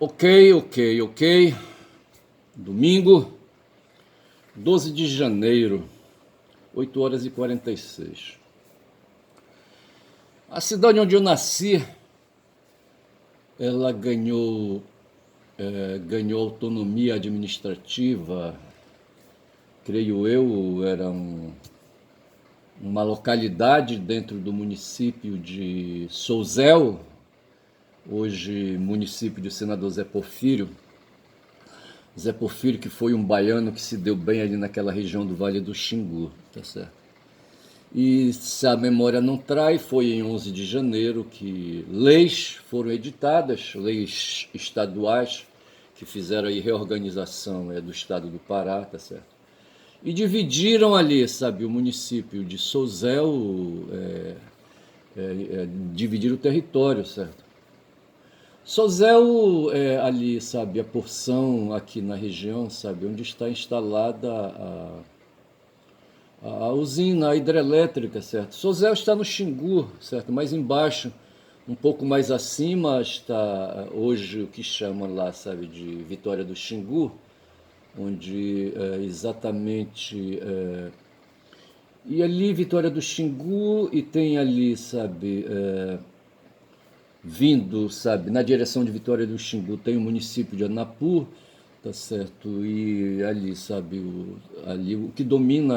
Ok. Domingo, 12 de janeiro, 8 horas e 46. A cidade onde eu nasci, ela ganhou autonomia administrativa, creio eu, era uma localidade dentro do município de Souzel, hoje município de Senador Zé Porfírio. Zé Porfírio, que foi um baiano que se deu bem ali naquela região do Vale do Xingu, tá certo? E se a memória não trai, foi em 11 de janeiro que leis foram editadas, leis estaduais, que fizeram aí reorganização do estado do Pará, tá certo? E dividiram ali, sabe, o município de Souzel, dividiram o território, certo? Souzel é ali, sabe, a porção aqui na região, sabe, onde está instalada a usina hidrelétrica, certo? Souzel está no Xingu, certo? Mais embaixo, um pouco mais acima, está hoje o que chama lá, sabe, de Vitória do Xingu, onde exatamente... e ali Vitória do Xingu, e tem ali, sabe... vindo, sabe, na direção de Vitória do Xingu tem o município de Anapu, tá certo? E ali, sabe, ali o que domina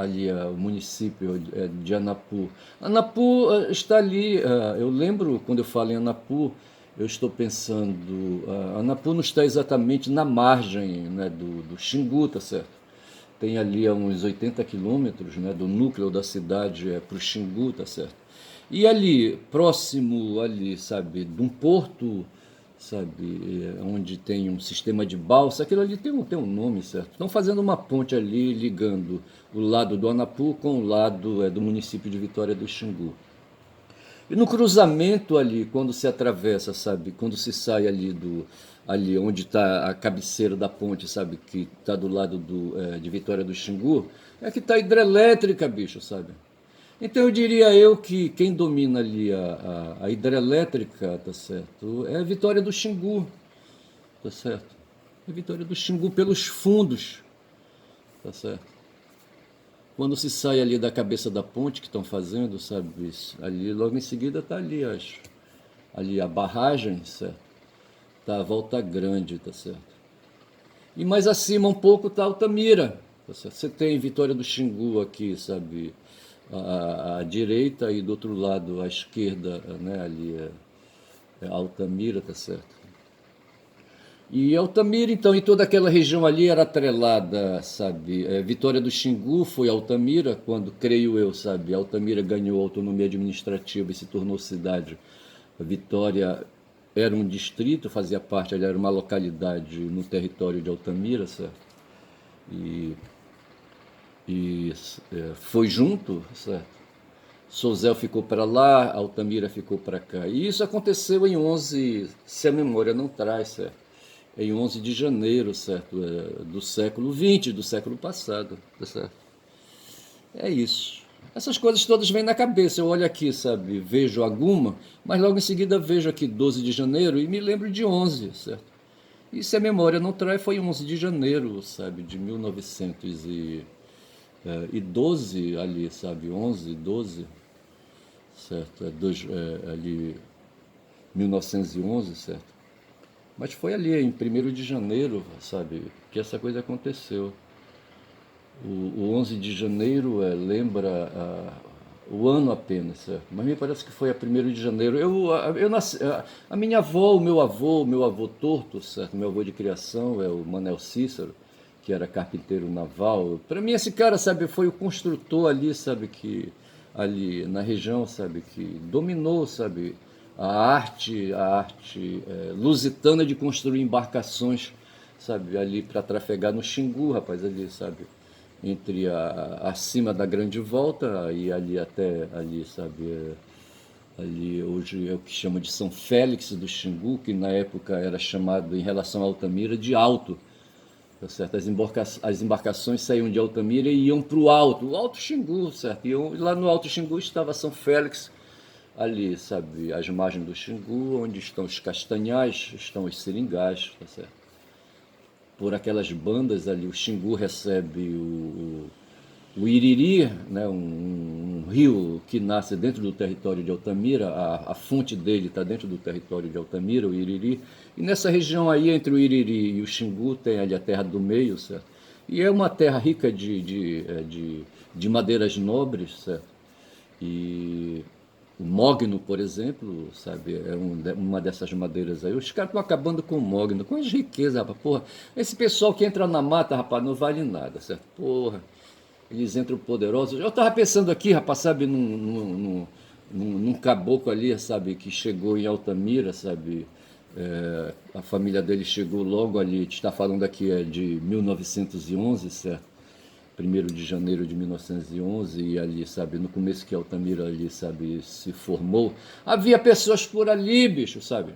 ali o município de Anapu. Anapu está ali, eu lembro quando eu falo em Anapu, eu estou pensando, Anapu não está exatamente na margem, né, do Xingu, tá certo? Tem ali a uns 80 quilômetros, né, do núcleo da cidade para o Xingu, tá certo? E ali, próximo ali, sabe, de um porto, sabe, onde tem um sistema de balsa, aquilo ali tem um nome, certo? Estão fazendo uma ponte ali, ligando o lado do Anapu com o lado do município de Vitória do Xingu. E no cruzamento ali, quando se atravessa, sabe, quando se sai ali onde está a cabeceira da ponte, sabe, que está do lado de Vitória do Xingu, é que está a hidrelétrica, bicho, sabe? Então eu diria eu que quem domina ali a hidrelétrica, tá certo, é a Vitória do Xingu, tá certo? É a Vitória do Xingu pelos fundos, tá certo? Quando se sai ali da cabeça da ponte que estão fazendo, sabe, ali logo em seguida tá ali a barragem, certo? Tá a Volta Grande, tá certo? E mais acima um pouco tá Altamira, tá certo? Você tem Vitória do Xingu aqui, sabe, à direita e do outro lado à esquerda, né, ali é Altamira, tá certo? E Altamira, então, e toda aquela região ali era atrelada, sabe? Vitória do Xingu foi Altamira, quando, creio eu, sabe, Altamira ganhou autonomia administrativa e se tornou cidade. A Vitória era um distrito, fazia parte, era uma localidade no território de Altamira, certo? E, e foi junto, certo? Souzel ficou para lá, Altamira ficou para cá. E isso aconteceu em 11, se a memória não traz, certo? Em 11 de janeiro, certo? Do século XX, do século passado, tá certo? É isso. Essas coisas todas vêm na cabeça. Eu olho aqui, sabe? Vejo alguma, mas logo em seguida vejo aqui 12 de janeiro e me lembro de 11, certo? E se a memória não trai, foi 11 de janeiro, sabe? De 1912 ali, sabe? 11, 12, certo? Ali 1911, certo? Mas foi ali, em 1º de janeiro, sabe, que essa coisa aconteceu. O 11 de janeiro lembra o ano apenas, certo? Mas me parece que foi a 1º de janeiro. Eu nasci, a minha avó, o meu avô torto, certo? Meu avô de criação é o Manel Cícero, que era carpinteiro naval. Para mim esse cara, sabe, foi o construtor ali, sabe, que ali na região, sabe, que dominou, sabe, a arte lusitana de construir embarcações, sabe, ali para trafegar no Xingu, rapaz, ali, sabe, entre acima da Grande Volta e ali até ali, sabe, ali hoje é o que chama de São Félix do Xingu, que na época era chamado, em relação a Altamira, de Alto, tá certo? As embarcações saíam de Altamira e iam para o Alto Xingu, certo? E lá no Alto Xingu estava São Félix, ali, sabe, as margens do Xingu, onde estão os castanhais, estão os seringais, tá certo? Por aquelas bandas ali, o Xingu recebe o Iriri, né, um rio que nasce dentro do território de Altamira, a fonte dele está dentro do território de Altamira, o Iriri, e nessa região aí, entre o Iriri e o Xingu, tem ali a terra do meio, certo? E é uma terra rica de madeiras nobres, certo? E o mogno, por exemplo, sabe, é uma dessas madeiras aí. Os caras estão acabando com o mogno, com as riquezas, rapaz. Porra, esse pessoal que entra na mata, rapaz, não vale nada, certo? Porra, eles entram poderosos. Eu tava pensando aqui, rapaz, sabe, num caboclo ali, sabe, que chegou em Altamira, sabe, a família dele chegou logo ali, a gente está falando aqui de 1911, certo? 1º de janeiro de 1911, e ali, sabe, no começo que Altamira ali, sabe, se formou, havia pessoas por ali, bicho, sabe?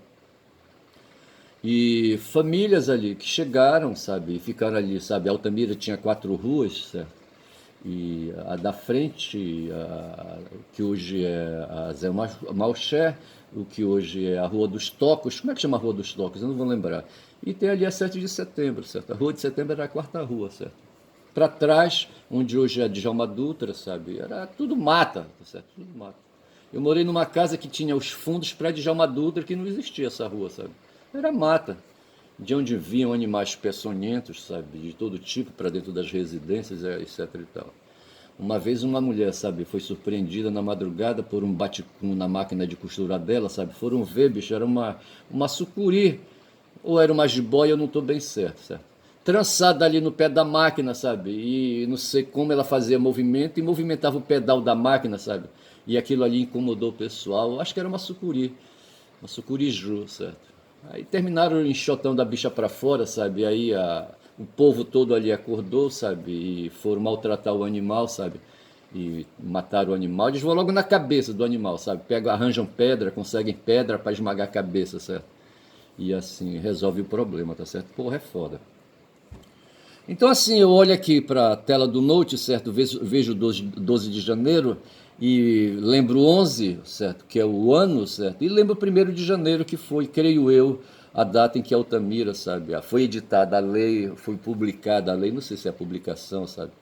E famílias ali que chegaram, sabe, e ficaram ali, sabe? Altamira tinha 4 ruas, certo? E a da frente, que hoje é a Zé Malcher, o que hoje é a Rua dos Tocos, como é que chama a Rua dos Tocos? Eu não vou lembrar. E tem ali a 7 de setembro, certo? A Rua de Setembro era a 4ª rua, certo? Para trás, onde hoje é a Djalma Dutra, sabe? Era tudo mata, tá certo? Tudo mata. Eu morei numa casa que tinha os fundos para Djalma Dutra, que não existia essa rua, sabe? Era mata, de onde vinham animais peçonhentos, sabe? De todo tipo para dentro das residências, etc e tal. Uma vez uma mulher, sabe, foi surpreendida na madrugada por um baticum na máquina de costura dela, sabe? Foram ver, bicho, era uma sucuri, ou era uma jiboia, eu não estou bem certo, certo? Trançada ali no pé da máquina, sabe? E não sei como ela fazia movimento e movimentava o pedal da máquina, sabe? E aquilo ali incomodou o pessoal. Acho que era uma sucuriju, certo? Aí terminaram enxotando a bicha para fora, sabe? Aí o povo todo ali acordou, sabe? E foram maltratar o animal, sabe? E mataram o animal. Eles vão logo na cabeça do animal, sabe? Pegam, arranjam pedra, conseguem pedra para esmagar a cabeça, certo? E assim resolve o problema, tá certo? Porra, é foda. Então, assim, eu olho aqui para a tela do Note, certo? Vejo 12 de janeiro e lembro 11, certo? Que é o ano, certo? E lembro 1º de janeiro, que foi, creio eu, a data em que Altamira, sabe? Foi editada a lei, foi publicada a lei, não sei se é a publicação, sabe?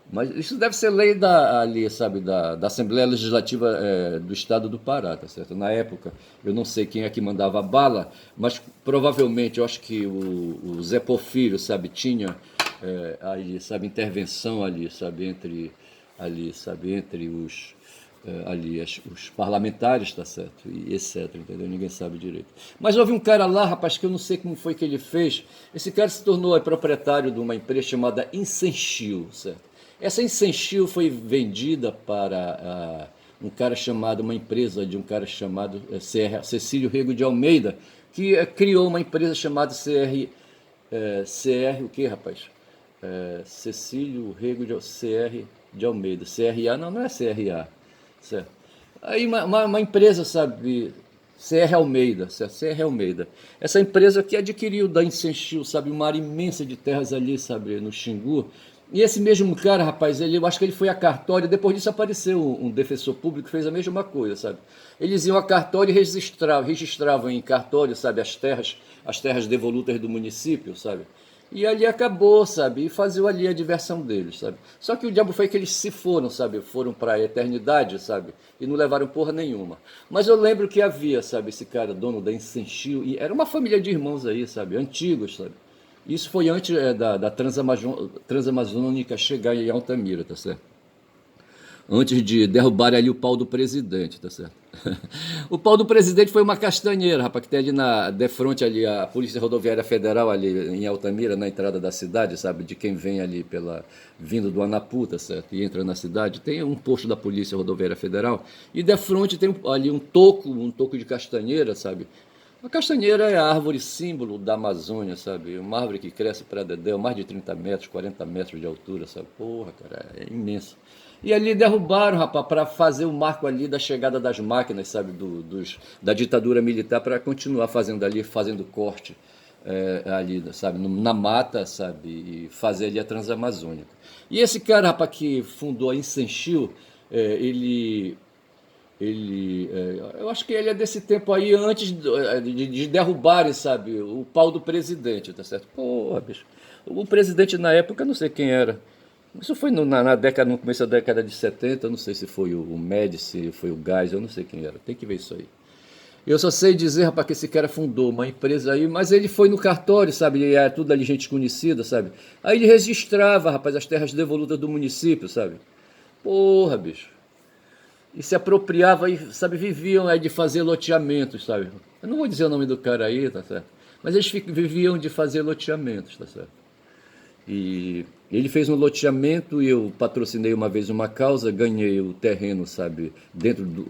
Mas isso deve ser lei ali, sabe, da Assembleia Legislativa do Estado do Pará, tá certo? Na época, eu não sei quem é que mandava a bala, mas provavelmente, eu acho que o Zé Porfírio, sabe, tinha ali, sabe, intervenção ali, sabe, entre os parlamentares, tá certo? E etc, entendeu? Ninguém sabe direito. Mas houve um cara lá, rapaz, que eu não sei como foi que ele fez. Esse cara se tornou proprietário de uma empresa chamada Incenchio, certo? Essa Incenchio foi vendida para um cara chamado, uma empresa de um cara chamado Cecílio Rego de Almeida, que criou uma empresa chamada CR, o que, rapaz? Cecílio Rego CR de Almeida. CRA, não é CRA. Certo? Aí uma empresa, sabe, CR Almeida, certo? CR Almeida. Essa empresa que adquiriu da Incenchio, sabe, uma área imensa de terras ali, sabe, no Xingu. E esse mesmo cara, rapaz, eu acho que ele foi a cartório, depois disso apareceu um defensor público que fez a mesma coisa, sabe? Eles iam a cartório e registravam em cartório, sabe, as terras devolutas do município, sabe? E ali acabou, sabe? E faziam ali a diversão deles, sabe? Só que o diabo foi que eles se foram, sabe? Foram para a eternidade, sabe? E não levaram porra nenhuma. Mas eu lembro que havia, sabe? Esse cara, dono da Incenchio, e era uma família de irmãos aí, sabe? Antigos, sabe? Isso foi antes da Transamazônica chegar em Altamira, tá certo? Antes de derrubar ali o pau do presidente, tá certo? O pau do presidente foi uma castanheira, rapaz, que tem ali de frente ali a Polícia Rodoviária Federal ali em Altamira, na entrada da cidade, sabe? De quem vem ali vindo do Anapu, tá certo? E entra na cidade, tem um posto da Polícia Rodoviária Federal e de frente tem ali um toco de castanheira, sabe? A castanheira é a árvore símbolo da Amazônia, sabe? Uma árvore que cresce para dedéu, mais de 30 metros, 40 metros de altura, sabe? Porra, cara, é imenso. E ali derrubaram, rapaz, para fazer o marco ali da chegada das máquinas, sabe? Da ditadura militar, para continuar fazendo ali, fazendo corte ali, sabe? Na mata, sabe? E fazer ali a Transamazônica. E esse cara, rapaz, que fundou a Incenchio, ele Eu acho que ele é desse tempo aí, antes de derrubarem, sabe, o pau do presidente, tá certo? Porra, bicho. O presidente na época, eu não sei quem era. Isso foi na década, no começo da década de 70, eu não sei se foi o Médici, foi o Gás, eu não sei quem era. Tem que ver isso aí. Eu só sei dizer, rapaz, que esse cara fundou uma empresa aí, mas ele foi no cartório, sabe? E é tudo ali gente conhecida, sabe? Aí ele registrava, rapaz, as terras devolutas do município, sabe? Porra, bicho. E se apropriava e, sabe, viviam aí de fazer loteamentos, sabe? Eu não vou dizer o nome do cara aí, tá certo? Mas eles viviam de fazer loteamentos, tá certo? E ele fez um loteamento e eu patrocinei uma vez uma causa, ganhei o terreno, sabe,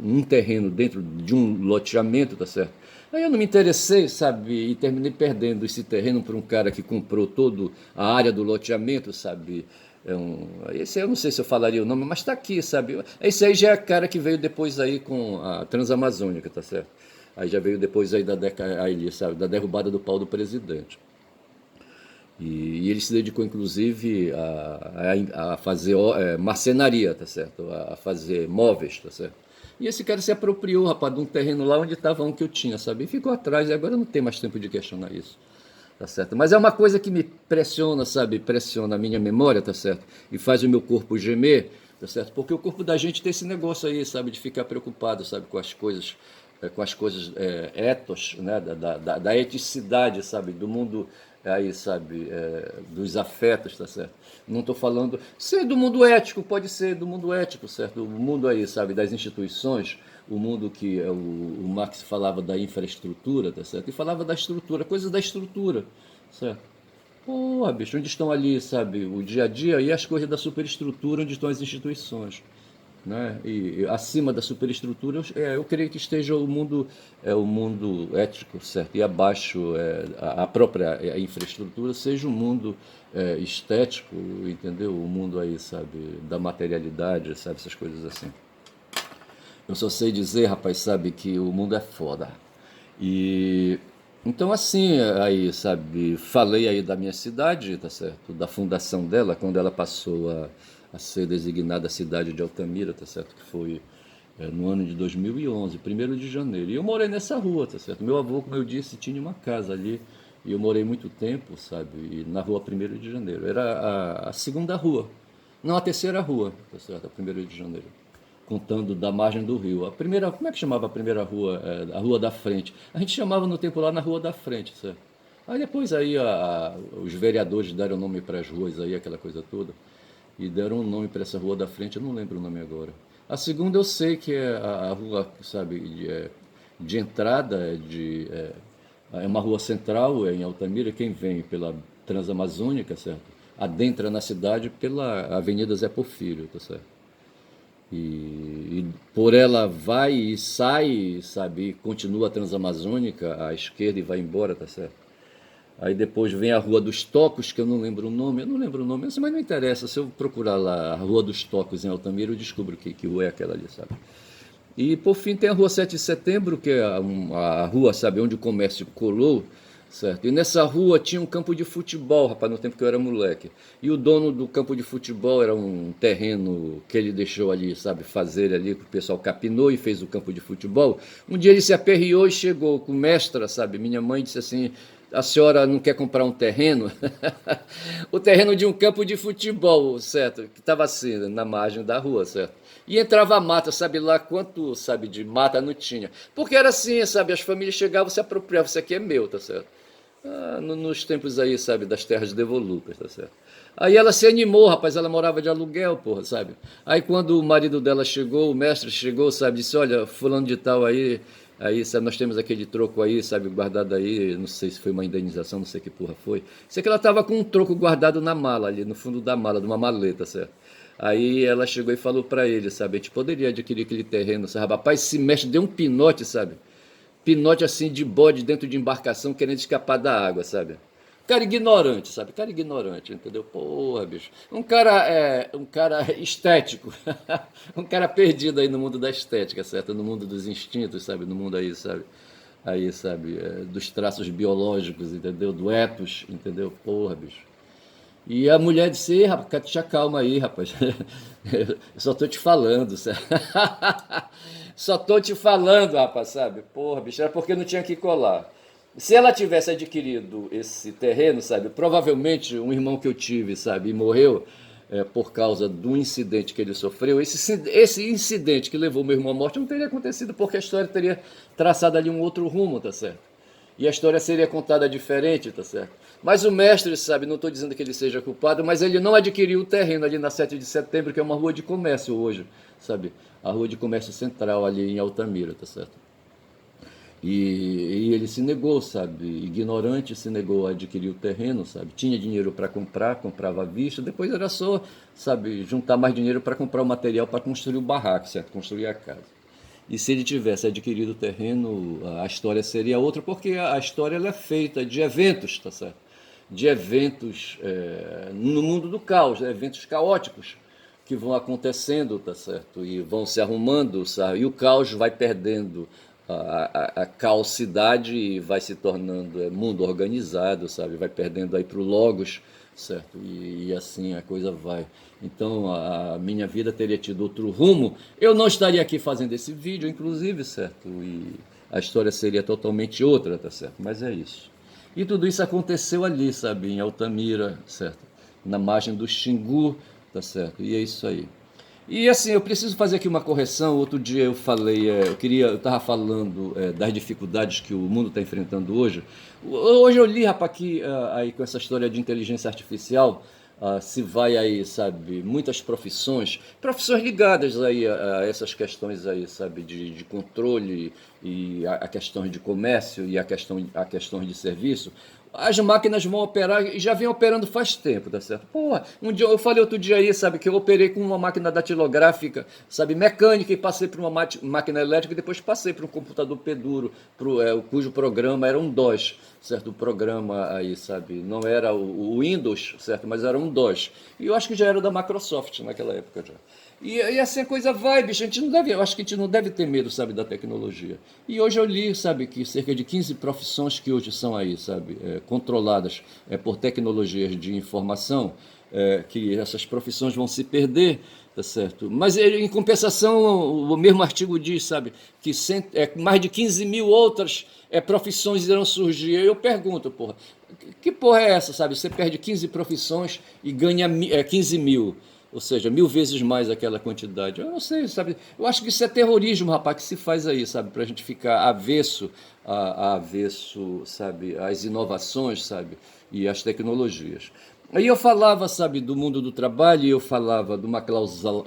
um terreno dentro de um loteamento, tá certo? Aí eu não me interessei, sabe, e terminei perdendo esse terreno para um cara que comprou toda a área do loteamento, sabe? Esse aí eu não sei se eu falaria o nome, mas tá aqui, sabe? Esse aí já é a cara que veio depois aí com a Transamazônica, tá certo? Aí já veio depois aí da década, aí, sabe, da derrubada do pau do presidente. E ele se dedicou, inclusive, a fazer marcenaria, tá certo? A fazer móveis, tá certo? E esse cara se apropriou, rapaz, de um terreno lá onde estava um que eu tinha, sabe? E ficou atrás, e agora não tem mais tempo de questionar isso, tá certo? Mas é uma coisa que me pressiona, sabe? Pressiona a minha memória, tá certo? E faz o meu corpo gemer, tá certo? Porque o corpo da gente tem esse negócio aí, sabe? De ficar preocupado, sabe? Com as coisas etos, né? Da eticidade, sabe? Do mundo aí, sabe, dos afetos, tá certo? Não estou falando ser do mundo ético, pode ser do mundo ético, certo? O mundo aí, sabe, das instituições, o mundo que o Marx falava da infraestrutura, tá certo? E falava da estrutura, coisas da estrutura, certo? Porra, bicho, onde estão ali, sabe, o dia a dia e as coisas da superestrutura, onde estão as instituições, né? E acima da superestrutura, eu creio que esteja o mundo ético, certo? E abaixo a própria infraestrutura seja o mundo estético, entendeu? O mundo aí, sabe, da materialidade, sabe, essas coisas assim. Eu só sei dizer, rapaz, sabe, que o mundo é foda. E então assim, aí, sabe, falei aí da minha cidade, tá certo? Da fundação dela, quando ela passou a ser designada a cidade de Altamira, tá certo? Que foi no ano de 2011, 1º de janeiro. E eu morei nessa rua, tá certo? Meu avô, como eu disse, tinha uma casa ali. E eu morei muito tempo, sabe? E na rua 1º de janeiro. Era a segunda rua. Não, a terceira rua, tá certo? A 1º de janeiro, contando da margem do rio. A primeira, como é que chamava a primeira rua? A Rua da Frente. A gente chamava no tempo lá na Rua da Frente, certo? Aí depois aí os vereadores deram nome para as ruas aí, aquela coisa toda. E deram um nome para essa Rua da Frente, eu não lembro o nome agora. A segunda eu sei que é a rua, sabe, de entrada, é uma rua central, em Altamira, quem vem pela Transamazônica, certo? Adentra na cidade pela Avenida Zé Porfírio, tá certo? E por ela vai e sai, sabe, e continua a Transamazônica à esquerda e vai embora, tá certo? Aí depois vem a Rua dos Tocos, que eu não lembro o nome, mas não interessa, se eu procurar lá a Rua dos Tocos em Altamira, eu descubro que rua é aquela ali, sabe? E por fim tem a Rua 7 de Setembro, que é a rua, sabe, onde o comércio colou, certo? E nessa rua tinha um campo de futebol, rapaz, no tempo que eu era moleque. E o dono do campo de futebol era um terreno que ele deixou ali, sabe, fazer ali, que o pessoal capinou e fez o campo de futebol. Um dia ele se aperreou e chegou com mestra, sabe? Minha mãe disse assim: a senhora não quer comprar um terreno? O terreno de um campo de futebol, certo? Que estava assim, na margem da rua, certo? E entrava mata, sabe lá quanto, sabe, de mata não tinha. Porque era assim, sabe, as famílias chegavam, se apropriavam, isso aqui é meu, tá certo? Nos tempos aí, sabe, das terras devolutas, tá certo? Aí ela se animou, rapaz, ela morava de aluguel, porra, sabe? Aí quando o marido dela chegou, o mestre chegou, sabe, disse: olha, fulano de tal aí, sabe, nós temos aquele troco aí, sabe, guardado aí, não sei se foi uma indenização, não sei que porra foi. Sei que ela tava com um troco guardado na mala ali, no fundo da mala, de uma maleta, certo? Aí ela chegou e falou pra ele, sabe, a gente poderia adquirir aquele terreno, sabe? Rapaz, esse mestre deu um pinote, sabe? Pinote assim de bode dentro de embarcação querendo escapar da água, sabe? Cara ignorante, sabe? Cara ignorante, entendeu? Porra, bicho. Um cara estético. Um cara perdido aí no mundo da estética, certo? No mundo dos instintos, sabe? No mundo aí, sabe? Aí, sabe? Dos traços biológicos, entendeu? Do ethos, entendeu? Porra, bicho. E a mulher disse: ei, rapaz, te acalma aí, rapaz. Eu só tô te falando, certo? Só tô te falando, rapaz, sabe? Porra, bicho, era porque não tinha que colar. Se ela tivesse adquirido esse terreno, sabe? Provavelmente um irmão que eu tive, sabe, e morreu por causa do incidente que ele sofreu. Esse incidente que levou meu irmão à morte não teria acontecido porque a história teria traçado ali um outro rumo, tá certo? E a história seria contada diferente, tá certo? Mas o mestre, sabe, não estou dizendo que ele seja culpado, mas ele não adquiriu o terreno ali na 7 de setembro, que é uma rua de comércio hoje, sabe? A rua de comércio central ali em Altamira, tá certo? E ele se negou, sabe? Ignorante, se negou a adquirir o terreno, sabe? Tinha dinheiro para comprar, comprava à vista, depois era só, sabe, juntar mais dinheiro para comprar o material para construir o barraco, certo? Construir a casa. E se ele tivesse adquirido o terreno, a história seria outra, porque a história ela é feita de eventos, tá certo? De eventos no mundo do caos, né? Eventos caóticos que vão acontecendo, tá certo? E vão se arrumando, sabe? E o caos vai perdendo a caosidade e vai se tornando mundo organizado, sabe? Vai perdendo aí para o logos, certo? E assim a coisa vai. Então a minha vida teria tido outro rumo. Eu não estaria aqui fazendo esse vídeo, inclusive, certo? E a história seria totalmente outra, tá certo? Mas é isso. E tudo isso aconteceu ali, sabe? Em Altamira, certo? Na margem do Xingu, tá certo? E é isso aí. E assim, eu preciso fazer aqui uma correção. Outro dia eu falei, eu estava falando das dificuldades que o mundo está enfrentando hoje. Hoje eu li, rapaz, aqui aí com essa história de inteligência artificial, se vai aí, sabe, muitas profissões ligadas aí a essas questões aí, sabe, de controle e a questões de comércio e a questões de serviço. As máquinas vão operar e já vem operando faz tempo, tá certo? Porra, um dia eu falei outro dia aí, sabe, que eu operei com uma máquina datilográfica, sabe, mecânica, e passei para uma máquina elétrica e depois passei para um computador P-Duro, cujo programa era um DOS, certo? O programa aí, sabe, não era o Windows, certo? Mas era um DOS. E eu acho que já era da Microsoft naquela época já. E assim a coisa vai, bicho, eu acho que a gente não deve ter medo, sabe, da tecnologia. E hoje eu li, sabe, que cerca de 15 profissões que hoje são aí, sabe, controladas por tecnologias de informação, que essas profissões vão se perder, tá certo? Mas em compensação, o mesmo artigo diz, sabe, que mais de 15 mil outras profissões irão surgir. Eu pergunto, porra, que porra é essa, sabe? Você perde 15 profissões e ganha 15 mil. Ou seja, 1000 vezes mais aquela quantidade. Eu não sei, sabe? Eu acho que isso é terrorismo, rapaz, que se faz aí, sabe? Para a gente ficar avesso, sabe? Às inovações, sabe? E às tecnologias. Aí eu falava, sabe, do mundo do trabalho e eu falava de uma cláusula.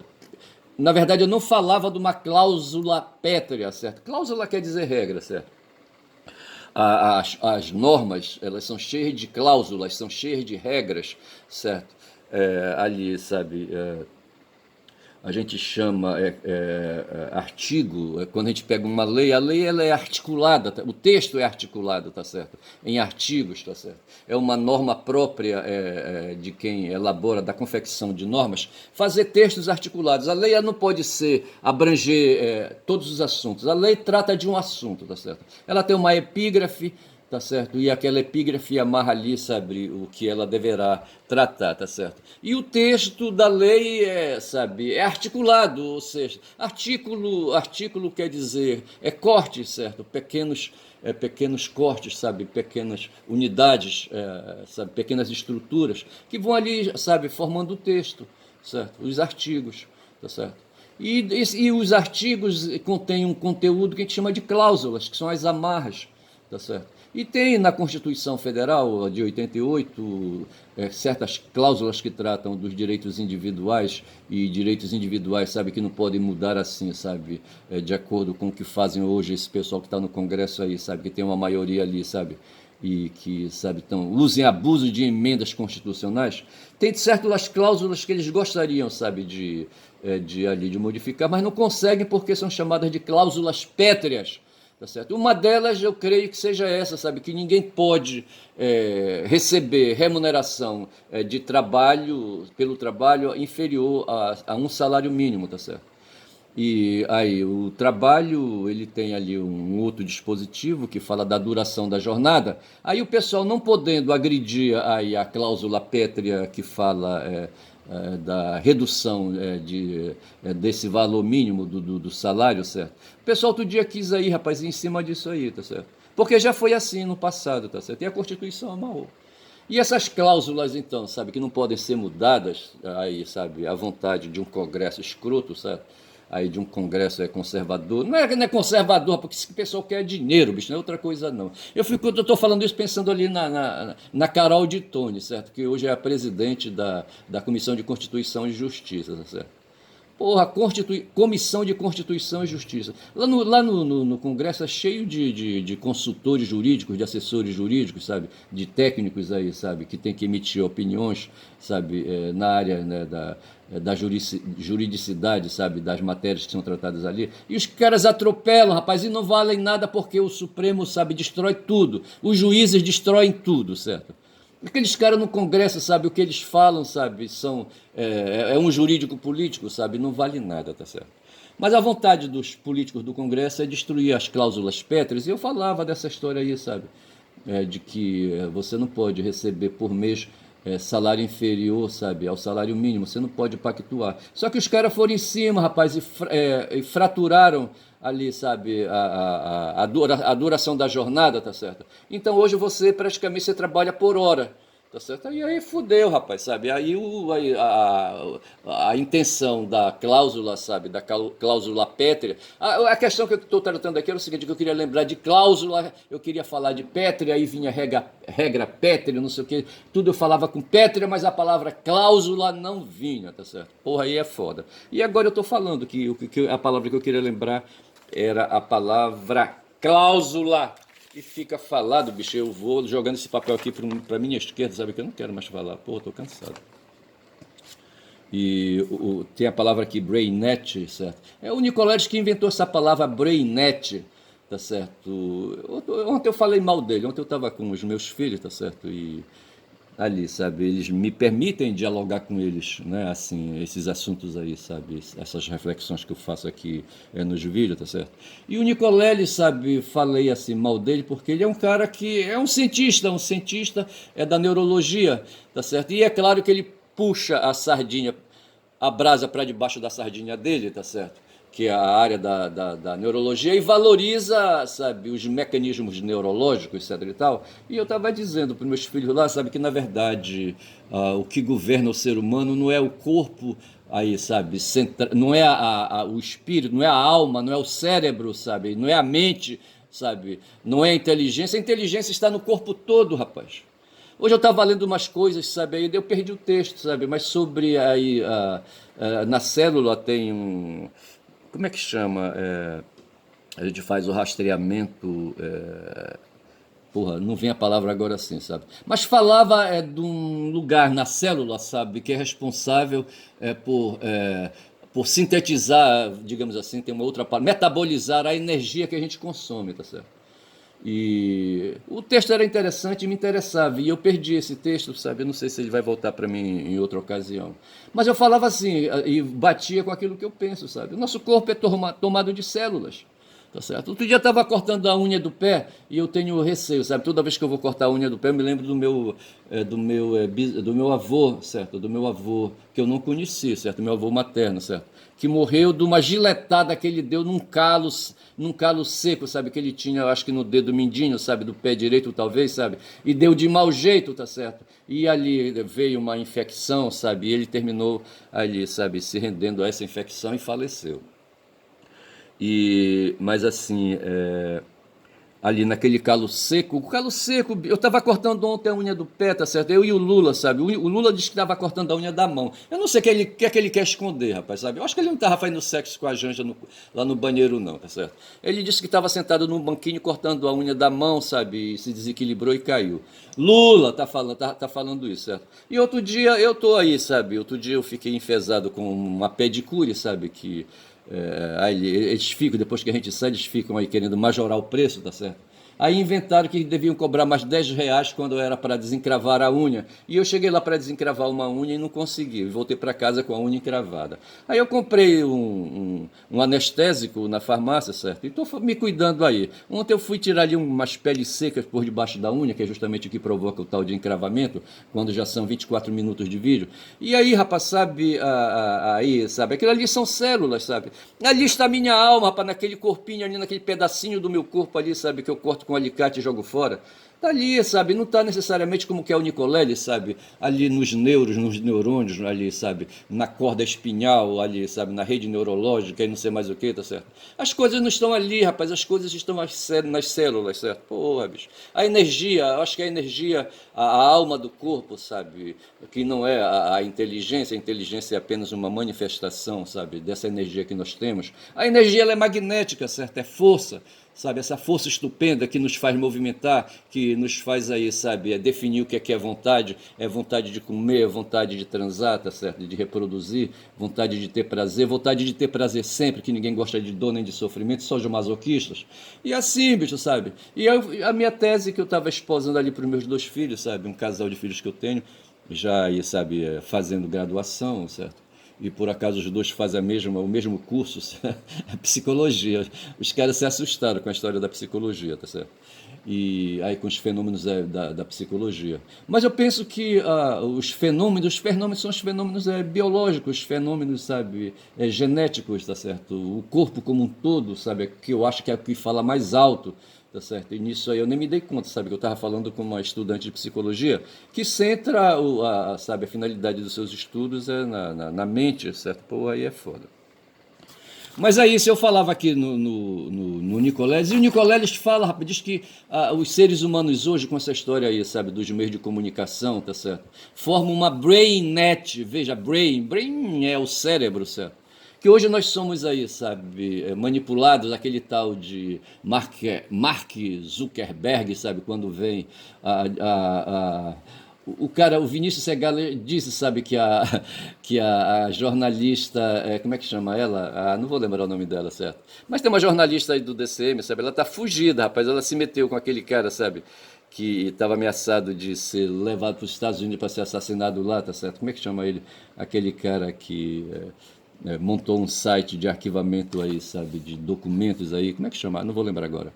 Na verdade, eu não falava de uma cláusula pétrea, certo? Cláusula quer dizer regra, certo? As normas, elas são cheias de cláusulas, são cheias de regras, certo? Ali, sabe, a gente chama artigo, quando a gente pega uma lei, a lei ela é articulada, o texto é articulado, tá certo? Em artigos, tá certo? É uma norma própria de quem elabora, da confecção de normas, fazer textos articulados. A lei ela não pode abranger todos os assuntos. A lei trata de um assunto, tá certo? Ela tem uma epígrafe, tá certo? E aquela epígrafe amarra ali, sabe, o que ela deverá tratar, tá certo? E o texto da lei sabe, é articulado, ou seja, artículo quer dizer, corte, certo? Pequenos cortes, sabe, pequenas unidades, sabe, pequenas estruturas que vão ali, sabe, formando o texto, certo? Os artigos, tá certo? E os artigos contêm um conteúdo que a gente chama de cláusulas, que são as amarras, tá certo? E tem na Constituição Federal de 88 certas cláusulas que tratam dos direitos individuais, e direitos individuais, sabe, que não podem mudar assim, sabe, de acordo com o que fazem hoje esse pessoal que está no Congresso aí, sabe, que tem uma maioria ali, sabe, e que, sabe, usem abuso de emendas constitucionais. Tem certas cláusulas que eles gostariam, sabe, de modificar, mas não conseguem porque são chamadas de cláusulas pétreas. Tá certo? Uma delas eu creio que seja essa, sabe, que ninguém pode receber remuneração pelo trabalho inferior a um salário mínimo, tá certo? E aí o trabalho, ele tem ali um outro dispositivo que fala da duração da jornada. Aí o pessoal não podendo agredir aí a cláusula pétrea que fala da redução desse valor mínimo do salário, certo? O pessoal outro dia quis aí, rapaz, ir em cima disso aí, tá certo? Porque já foi assim no passado, tá certo? E a Constituição amarrou. E essas cláusulas, então, sabe, que não podem ser mudadas, aí, sabe, à vontade de um Congresso escroto, sabe? Aí de um Congresso conservador. Não é conservador, porque esse pessoal quer dinheiro, bicho, não é outra coisa, não. Eu estou falando isso pensando ali na Carol de Tone, certo? Que hoje é a presidente da Comissão de Constituição e Justiça, certo? Porra, Comissão de Constituição e Justiça. Lá no Congresso é cheio de consultores jurídicos, de assessores jurídicos, sabe? De técnicos aí, sabe? Que tem que emitir opiniões, sabe? Na área, né, da juridicidade, sabe? Das matérias que são tratadas ali. E os caras atropelam, rapaz, e não valem nada porque o Supremo, sabe? Destrói tudo. Os juízes destroem tudo, certo? Aqueles caras no Congresso, sabe, o que eles falam, sabe, é um jurídico político, sabe, não vale nada, tá certo? Mas a vontade dos políticos do Congresso é destruir as cláusulas pétreas, e eu falava dessa história aí, sabe, de que você não pode receber por mês salário inferior, sabe, ao salário mínimo, você não pode pactuar. Só que os caras foram em cima, rapaz, e fraturaram ali, sabe, a duração da jornada, tá certo? Então hoje você praticamente você trabalha por hora, tá certo? E aí fudeu, rapaz, sabe? Aí a intenção da cláusula, sabe, da cláusula pétrea, a questão que eu estou tratando aqui era o seguinte, que eu queria lembrar de cláusula, eu queria falar de pétrea, aí vinha regra pétrea, não sei o que, tudo eu falava com pétrea, mas a palavra cláusula não vinha, tá certo? Porra, aí é foda. E agora eu estou falando que a palavra que eu queria lembrar era a palavra cláusula. E fica falado, bicho, eu vou jogando esse papel aqui para minha esquerda, sabe que eu não quero mais falar, pô, tô cansado. E tem a palavra aqui, brainet, certo? É o Nicoleles que inventou essa palavra brainet, tá certo? Ontem eu falei mal dele, ontem eu estava com os meus filhos, tá certo? E ali, sabe, eles me permitem dialogar com eles, né, assim, esses assuntos aí, sabe, essas reflexões que eu faço aqui nos vídeos, tá certo? E o Nicolelli, sabe, falei assim mal dele porque ele é um cara que é um cientista da neurologia, tá certo? E é claro que ele puxa a sardinha, a brasa para debaixo da sardinha dele, tá certo? Que é a área da neurologia, e valoriza, sabe, os mecanismos neurológicos, etc e tal. E eu estava dizendo para os meus filhos lá, sabe, que na verdade o que governa o ser humano não é o corpo, aí, sabe, não é o espírito, não é a alma, não é o cérebro, sabe, não é a mente, sabe, não é a inteligência está no corpo todo, rapaz. Hoje eu estava lendo umas coisas, sabe, aí eu perdi o texto, sabe, mas sobre aí, na célula tem um... Como é que chama? A gente faz o rastreamento. Porra, não vem a palavra agora assim, sabe? Mas falava de um lugar na célula, sabe, que é responsável por sintetizar, digamos assim, tem uma outra palavra, metabolizar a energia que a gente consome, tá certo? E o texto era interessante e me interessava, e eu perdi esse texto, sabe? Eu não sei se ele vai voltar para mim em outra ocasião. Mas eu falava assim, e batia com aquilo que eu penso, sabe? O nosso corpo é tomado de células, tá certo? Outro dia eu estava cortando a unha do pé e eu tenho receio, sabe? Toda vez que eu vou cortar a unha do pé, eu me lembro do meu avô, certo? Do meu avô, que eu não conheci, certo? Meu avô materno, certo? Que morreu de uma giletada que ele deu num calo seco, sabe? Que ele tinha, eu acho que no dedo mindinho, sabe? Do pé direito, talvez, sabe? E deu de mau jeito, tá certo? E ali veio uma infecção, sabe? E ele terminou ali, sabe? Se rendendo a essa infecção e faleceu. Mas assim, ali naquele o calo seco, eu estava cortando ontem a unha do pé, tá certo? Eu e o Lula, sabe? O Lula disse que estava cortando a unha da mão. Eu não sei o que é que ele quer esconder, rapaz, sabe? Eu acho que ele não estava fazendo sexo com a Janja lá no banheiro, não, tá certo? Ele disse que estava sentado num banquinho cortando a unha da mão, sabe? E se desequilibrou e caiu. Lula tá falando isso, certo? E outro dia eu tô aí, sabe? Outro dia eu fiquei enfesado com uma pedicure, sabe? Aí eles ficam, depois que a gente sai, eles ficam aí querendo majorar o preço, tá certo? Aí inventaram que deviam cobrar mais R$ 10 quando era para desencravar a unha. E eu cheguei lá para desencravar uma unha e não consegui. Voltei para casa com a unha encravada. Aí eu comprei um anestésico na farmácia, certo? E estou me cuidando aí. Ontem eu fui tirar ali umas peles secas por debaixo da unha, que é justamente o que provoca o tal de encravamento, quando já são 24 minutos de vídeo. E aí, rapaz, sabe, aí, sabe, aquilo ali são células, sabe? Ali está a minha alma, rapaz, naquele corpinho ali, naquele pedacinho do meu corpo ali, sabe, que eu corto com um alicate e jogo fora. Tá ali, sabe? Não está necessariamente como que é o Nicolelli, sabe? Ali nos neuros, nos neurônios, ali, sabe? Na corda espinhal, ali, sabe? Na rede neurológica e não sei mais o que, tá certo? As coisas não estão ali, rapaz. As coisas estão nas células, certo? Porra, bicho. A energia, acho que a energia, a alma do corpo, sabe? Que não é a inteligência é apenas uma manifestação, sabe? Dessa energia que nós temos. A energia, ela é magnética, certo? É força. Sabe, essa força estupenda que nos faz movimentar, que nos faz aí, sabe, definir o que é vontade de comer, vontade de transar, tá certo, de reproduzir, vontade de ter prazer sempre, que ninguém gosta de dor nem de sofrimento, só de masoquistas, e assim, bicho, sabe, e a minha tese que eu estava exposando ali para os meus 2 filhos, sabe, um casal de filhos que eu tenho, já aí, sabe, fazendo graduação, certo, e por acaso os dois fazem o mesmo curso, psicologia. Os caras se assustaram com a história da psicologia, tá certo? E aí com os fenômenos da psicologia. Mas eu penso que os fenômenos são os fenômenos biológicos, fenômenos, sabe, genéticos, tá certo? O corpo como um todo, sabe, que eu acho que é o que fala mais alto. Tá certo? E nisso aí eu nem me dei conta, sabe, que eu estava falando com uma estudante de psicologia que centra sabe, a finalidade dos seus estudos na mente, certo? Pô, aí é foda. Mas aí, se eu falava aqui no Nicoleles, e o Nicoleles fala, rapaz, diz que os seres humanos hoje, com essa história aí, sabe, dos meios de comunicação, tá certo? Formam uma brain net, veja, brain é o cérebro, certo? Que hoje nós somos aí, sabe, manipulados, aquele tal de Mark Zuckerberg, sabe, quando vem o cara, o Vinícius Segal disse, sabe, que a jornalista, como é que chama ela? Não vou lembrar o nome dela, certo? Mas tem uma jornalista aí do DCM, sabe, ela tá fugida, rapaz, ela se meteu com aquele cara, sabe, que estava ameaçado de ser levado para os Estados Unidos para ser assassinado lá, tá certo? Como é que chama ele? Aquele cara que montou um site de arquivamento aí, sabe, de documentos aí, como é que chama? Não vou lembrar agora.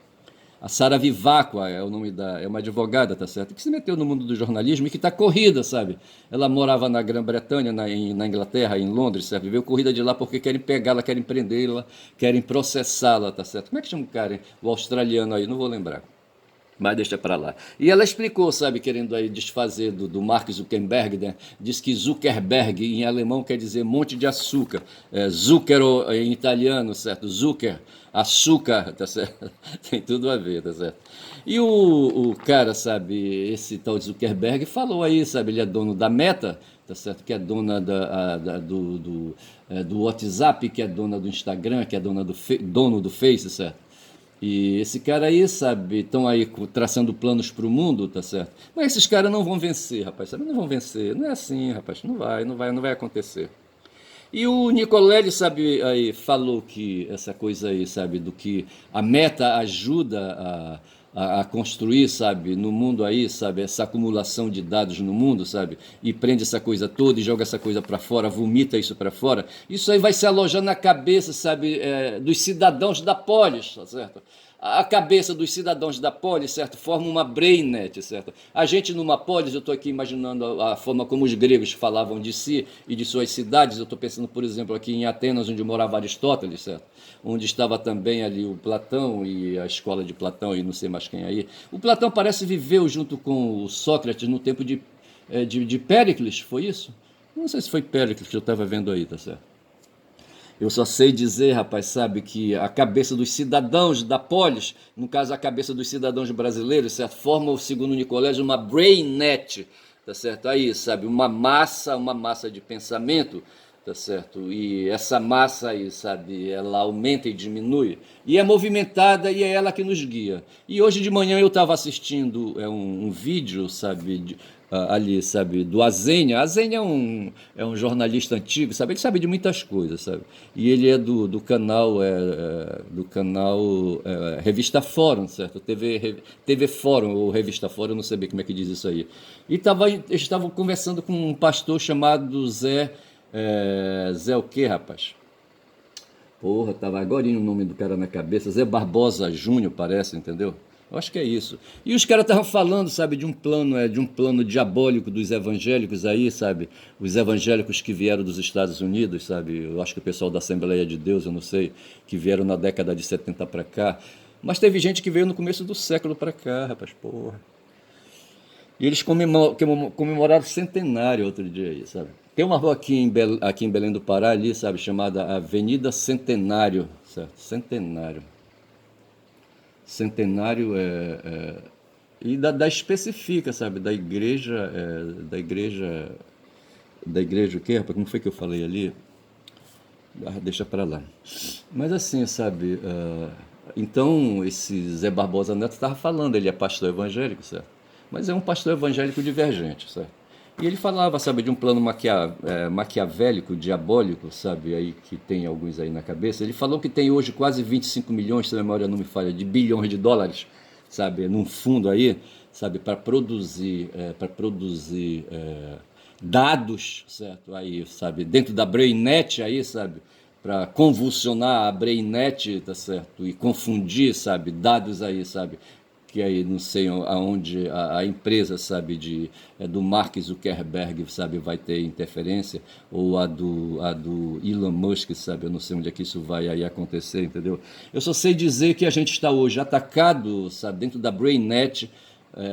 A Sara Vivacqua é o nome é uma advogada, tá certo? Que se meteu no mundo do jornalismo e que está corrida, sabe? Ela morava na Grã-Bretanha, na Inglaterra, em Londres, sabe? Veio corrida de lá porque querem pegá-la, querem prendê-la, querem processá-la, tá certo? Como é que chama o cara, hein? O australiano aí, não vou lembrar. Mas deixa para lá. E ela explicou, sabe, querendo aí desfazer do Mark Zuckerberg, né? Diz que Zuckerberg em alemão quer dizer monte de açúcar. Zucchero em italiano, certo? Zucker, açúcar, tá certo? Tem tudo a ver, tá certo? E o cara, sabe, esse tal de Zuckerberg falou aí, sabe, ele é dono da Meta, tá certo? Que é dona do WhatsApp, que é dona do Instagram, que é dono do Face, certo? E esse cara aí, sabe, estão aí traçando planos para o mundo, tá certo? Mas esses caras não vão vencer, rapaz, sabe? Não vão vencer. Não é assim, rapaz, não vai acontecer. E o Nicolelli, sabe, aí falou que essa coisa aí, sabe, do que a Meta ajuda a construir, sabe, no mundo aí, sabe, essa acumulação de dados no mundo, sabe, e prende essa coisa toda e joga essa coisa para fora, vomita isso para fora, isso aí vai se alojar na cabeça, sabe, dos cidadãos da polis, tá certo? A cabeça dos cidadãos da polis, certo, forma uma brainnet, certo? A gente numa polis, eu estou aqui imaginando a forma como os gregos falavam de si e de suas cidades, eu estou pensando, por exemplo, aqui em Atenas, onde morava Aristóteles, certo? Onde estava também ali o Platão e a escola de Platão e não sei mais quem aí. O Platão parece viveu junto com o Sócrates no tempo de Péricles, foi isso? Não sei se foi Péricles que eu estava vendo aí, tá certo? Eu só sei dizer, rapaz, sabe, que a cabeça dos cidadãos da polis, no caso a cabeça dos cidadãos brasileiros, certo, forma, segundo o Nicolés, uma brain net, tá certo? Aí, sabe, uma massa de pensamento, tá certo? E essa massa aí, sabe, ela aumenta e diminui, e é movimentada e é ela que nos guia. E hoje de manhã eu estava assistindo um vídeo, sabe, ali, sabe, do Azenha. Azenha é um jornalista antigo, sabe, ele sabe de muitas coisas, sabe, e ele é do canal, Revista Fórum, certo? TV Fórum, ou Revista Fórum, eu não sei bem como é que diz isso aí. E eles estavam conversando com um pastor chamado Zé o quê, rapaz? Porra, tava agora o nome do cara na cabeça. Zé Barbosa Júnior, parece, entendeu? Eu acho que é isso. E os caras estavam falando, sabe, de um plano diabólico dos evangélicos aí, sabe? Os evangélicos que vieram dos Estados Unidos, sabe? Eu acho que o pessoal da Assembleia de Deus, eu não sei, que vieram na década de 70 para cá. Mas teve gente que veio no começo do século para cá, rapaz, porra. E eles comemoraram o centenário outro dia aí, sabe? Tem uma rua aqui em Belém do Pará, ali, sabe, chamada Avenida Centenário, certo? Centenário. Centenário e da especifica, sabe? Da igreja o quê, rapaz? Como foi que eu falei ali? Ah, deixa pra lá. Mas assim, sabe? Então, esse Zé Barbosa Neto estava falando, ele é pastor evangélico, certo? Mas é um pastor evangélico divergente, certo? E ele falava, sabe, de um plano maquiavélico, diabólico, sabe, aí que tem alguns aí na cabeça. Ele falou que tem hoje quase 25 milhões, se a memória não me falha, de bilhões de dólares, sabe, num fundo aí, sabe, para produzir dados, certo, aí, sabe, dentro da BrainNet aí, sabe, para convulsionar a BrainNet, tá certo, e confundir, sabe, dados aí, sabe, que aí não sei aonde a empresa, sabe, do Mark Zuckerberg, sabe, vai ter interferência, ou a do Elon Musk, sabe, eu não sei onde é que isso vai aí acontecer, entendeu? Eu só sei dizer que a gente está hoje atacado, sabe, dentro da BrainNet,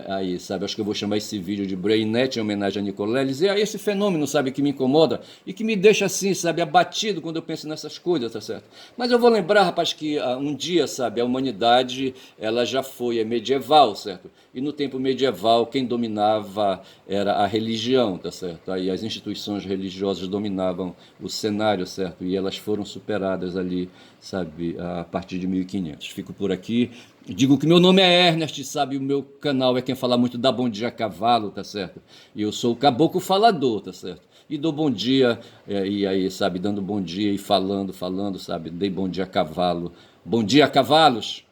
aí, sabe, acho que eu vou chamar esse vídeo de BrainNet em homenagem a Nicoleles, e aí esse fenômeno, sabe, que me incomoda e que me deixa assim, sabe, abatido quando eu penso nessas coisas, tá certo? Mas eu vou lembrar, rapaz, que um dia, sabe, a humanidade, ela já foi medieval, certo? E no tempo medieval, quem dominava era a religião, tá certo? Aí as instituições religiosas dominavam o cenário, certo? E elas foram superadas ali, sabe, a partir de 1500. Fico por aqui. Digo que meu nome é Ernest, sabe? O meu canal é quem fala muito da Bom Dia Cavalo, tá certo? E eu sou o caboclo falador, tá certo? E dou bom dia, e aí, sabe? Dando bom dia e falando, sabe? Dei bom dia a cavalo. Bom dia, cavalos!